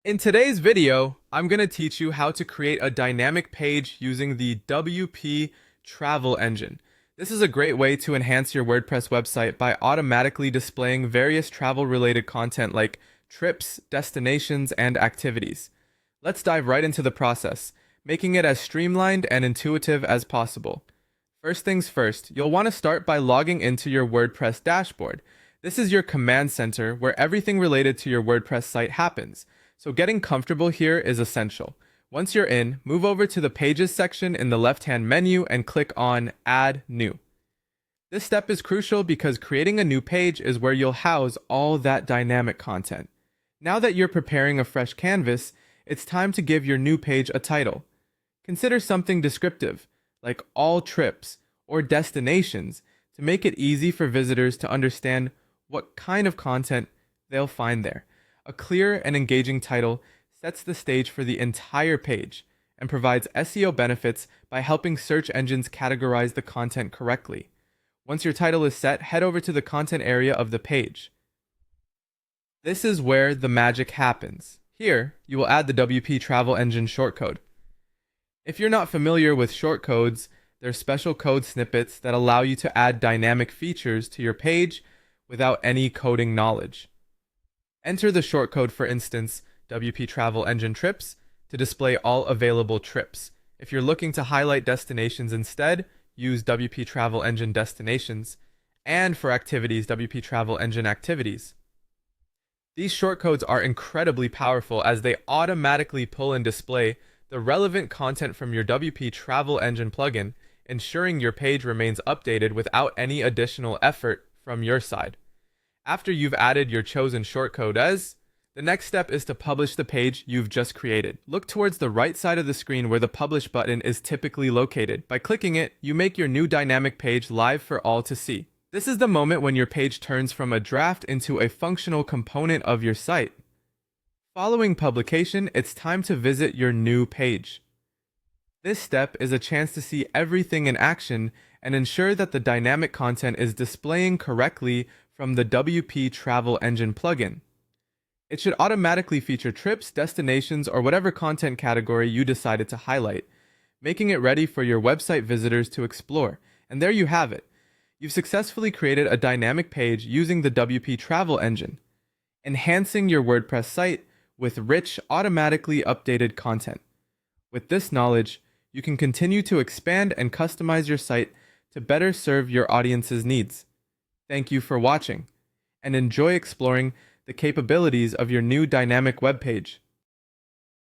In today's video, I'm going to teach you how to create a dynamic page using the WP Travel Engine. This is a great way to enhance your WordPress website by automatically displaying various travel-related content like trips, destinations, and activities. Let's dive right into the process, making it as streamlined and intuitive as possible. First things first, you'll want to start by logging into your WordPress dashboard. This is your command center where everything related to your WordPress site happens. So getting comfortable here is essential. Once you're in, move over to the Pages section in the left-hand menu and click on Add New. This step is crucial because creating a new page is where you'll house all that dynamic content. Now that you're preparing a fresh canvas, it's time to give your new page a title. Consider something descriptive, like All Trips or Destinations, to make it easy for visitors to understand what kind of content they'll find there. A clear and engaging title sets the stage for the entire page and provides SEO benefits by helping search engines categorize the content correctly. Once your title is set, head over to the content area of the page. This is where the magic happens. Here, you will add the WP Travel Engine shortcode. If you're not familiar with shortcodes, they're special code snippets that allow you to add dynamic features to your page without any coding knowledge. Enter the shortcode, for instance, WP Travel Engine Trips, to display all available trips. If you're looking to highlight destinations instead, use WP Travel Engine Destinations, and for activities, WP Travel Engine Activities. These shortcodes are incredibly powerful as they automatically pull and display the relevant content from your WP Travel Engine plugin, ensuring your page remains updated without any additional effort from your side. After you've added your chosen shortcode, the next step is to publish the page you've just created. Look towards the right side of the screen where the Publish button is typically located. By clicking it, you make your new dynamic page live for all to see. This is the moment when your page turns from a draft into a functional component of your site. Following publication, it's time to visit your new page. This step is a chance to see everything in action and ensure that the dynamic content is displaying correctly from the WP Travel Engine plugin. It should automatically feature trips, destinations, or whatever content category you decided to highlight, making it ready for your website visitors to explore. And there you have it. You've successfully created a dynamic page using the WP Travel Engine, enhancing your WordPress site with rich, automatically updated content. With this knowledge, you can continue to expand and customize your site to better serve your audience's needs. Thank you for watching, and enjoy exploring the capabilities of your new dynamic web page.